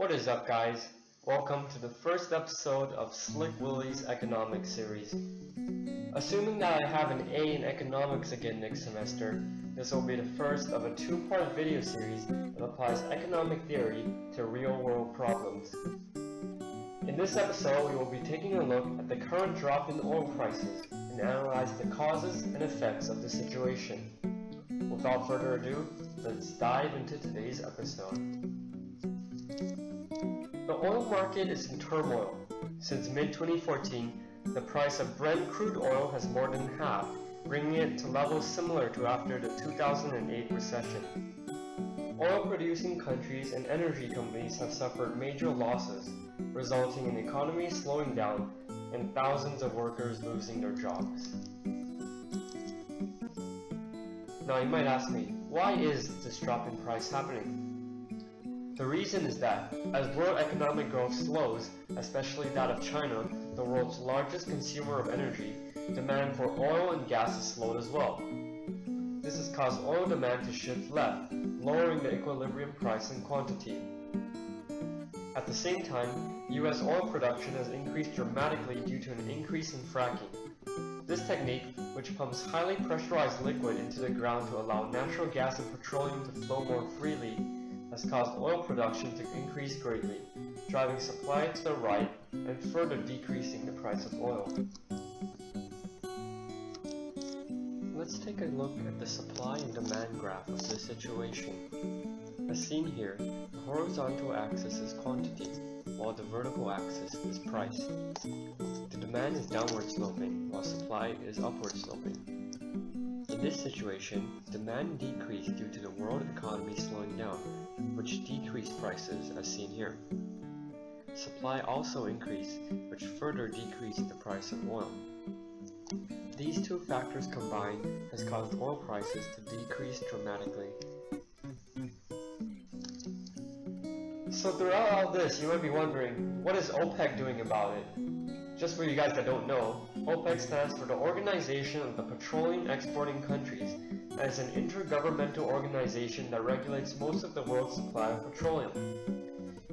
What is up, guys? Welcome to the first episode of Slick Willie's Economics series. Assuming that I have an A in economics again next semester, this will be the first of a two-part video series that applies economic theory to real-world problems. In this episode, we will be taking a look at the current drop in oil prices and analyze the causes and effects of the situation. Without further ado, let's dive into today's episode. The oil market is in turmoil. Since mid-2014, the price of Brent crude oil has more than halved, bringing it to levels similar to after the 2008 recession. Oil-producing countries and energy companies have suffered major losses, resulting in economies slowing down and thousands of workers losing their jobs. Now you might ask me, why is this drop in price happening? The reason is that, as world economic growth slows, especially that of China, the world's largest consumer of energy, demand for oil and gas has slowed as well. This has caused oil demand to shift left, lowering the equilibrium price and quantity. At the same time, US oil production has increased dramatically due to an increase in fracking. This technique, which pumps highly pressurized liquid into the ground to allow natural gas and petroleum to flow more freely, has caused oil production to increase greatly, driving supply to the right and further decreasing the price of oil. Let's take a look at the supply and demand graph of this situation. As seen here, the horizontal axis is quantity, while the vertical axis is price. The demand is downward sloping, while supply is upward sloping. In this situation, demand decreased due to the world economy slowing down, which decreased prices as seen here. Supply also increased, which further decreased the price of oil. These two factors combined has caused oil prices to decrease dramatically. So throughout all this, you might be wondering, what is OPEC doing about it? Just for you guys that don't know, OPEC stands for the Organization of the Petroleum Exporting Countries, and is an intergovernmental organization that regulates most of the world's supply of petroleum.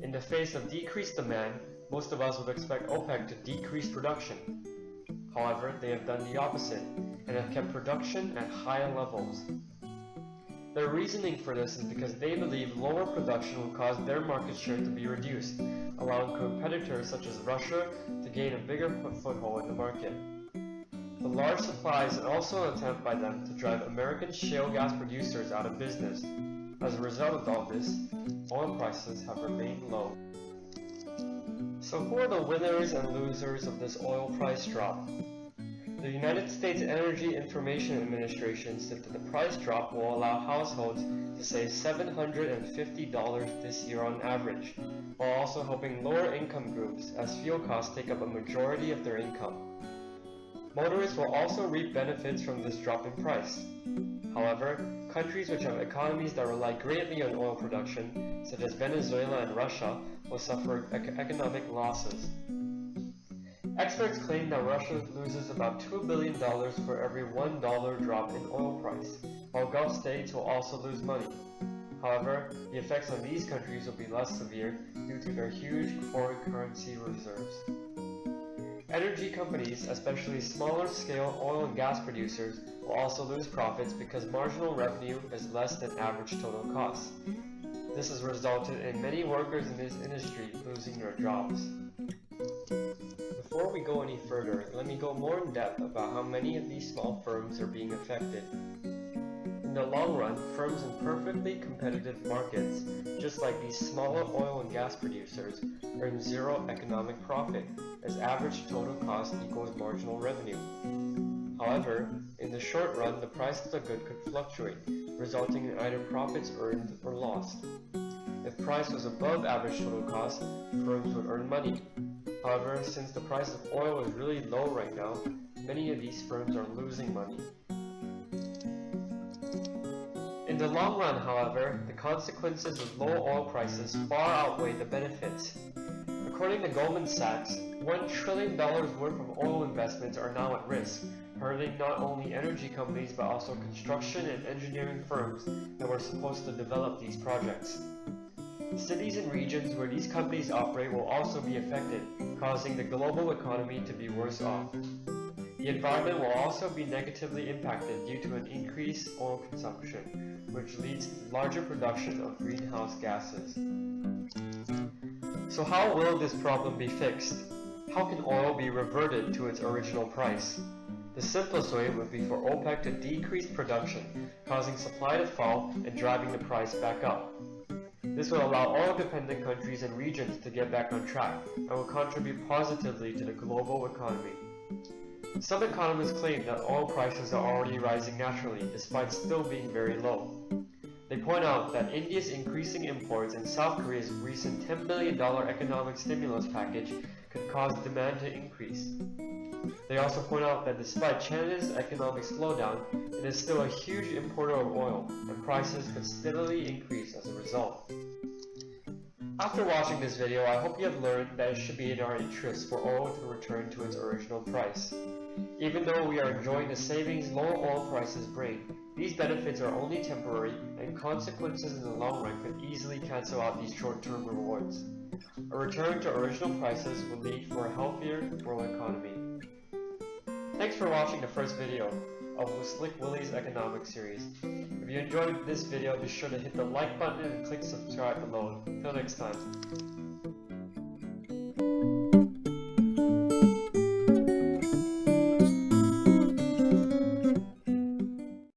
In the face of decreased demand, most of us would expect OPEC to decrease production. However, they have done the opposite, and have kept production at high levels. Their reasoning for this is because they believe lower production will cause their market share to be reduced, allowing competitors such as Russia to gain a bigger foothold in the market. The large supply is also an attempt by them to drive American shale gas producers out of business. As a result of all this, oil prices have remained low. So who are the winners and losers of this oil price drop? The United States Energy Information Administration said that the price drop will allow households to save $750 this year on average, while also helping lower income groups as fuel costs take up a majority of their income. Motorists will also reap benefits from this drop in price. However, countries which have economies that rely greatly on oil production, such as Venezuela and Russia, will suffer economic losses. Experts claim that Russia loses about $2 billion for every $1 drop in oil price, while Gulf states will also lose money. However, the effects on these countries will be less severe due to their huge foreign currency reserves. Energy companies, especially smaller-scale oil and gas producers, will also lose profits because marginal revenue is less than average total cost. This has resulted in many workers in this industry losing their jobs. Before we go any further, let me go more in depth about how many of these small firms are being affected. In the long run, firms in perfectly competitive markets, just like these smaller oil and gas producers, earn zero economic profit, as average total cost equals marginal revenue. However, in the short run, the price of the good could fluctuate, resulting in either profits earned or lost. If price was above average total cost, firms would earn money. However, since the price of oil is really low right now, many of these firms are losing money. In the long run, however, the consequences of low oil prices far outweigh the benefits. According to Goldman Sachs, $1 trillion worth of oil investments are now at risk, hurting not only energy companies but also construction and engineering firms that were supposed to develop these projects. Cities and regions where these companies operate will also be affected, causing the global economy to be worse off. The environment will also be negatively impacted due to an increased oil consumption, which leads to larger production of greenhouse gases. So how will this problem be fixed? How can oil be reverted to its original price? The simplest way would be for OPEC to decrease production, causing supply to fall and driving the price back up. This will allow oil-dependent countries and regions to get back on track and will contribute positively to the global economy. Some economists claim that oil prices are already rising naturally despite still being very low. They point out that India's increasing imports and South Korea's recent $10 billion economic stimulus package could cause demand to increase. They also point out that despite China's economic slowdown, it is still a huge importer of oil, and prices could steadily increase as a result. After watching this video, I hope you have learned that it should be in our interest for oil to return to its original price. Even though we are enjoying the savings lower oil prices bring, these benefits are only temporary, and consequences in the long run could easily cancel out these short-term rewards. A return to original prices will lead for a healthier world economy. Thanks for watching the first video of Slick Willie's economic series. If you enjoyed this video, be sure to hit the like button and click subscribe below. Till next time.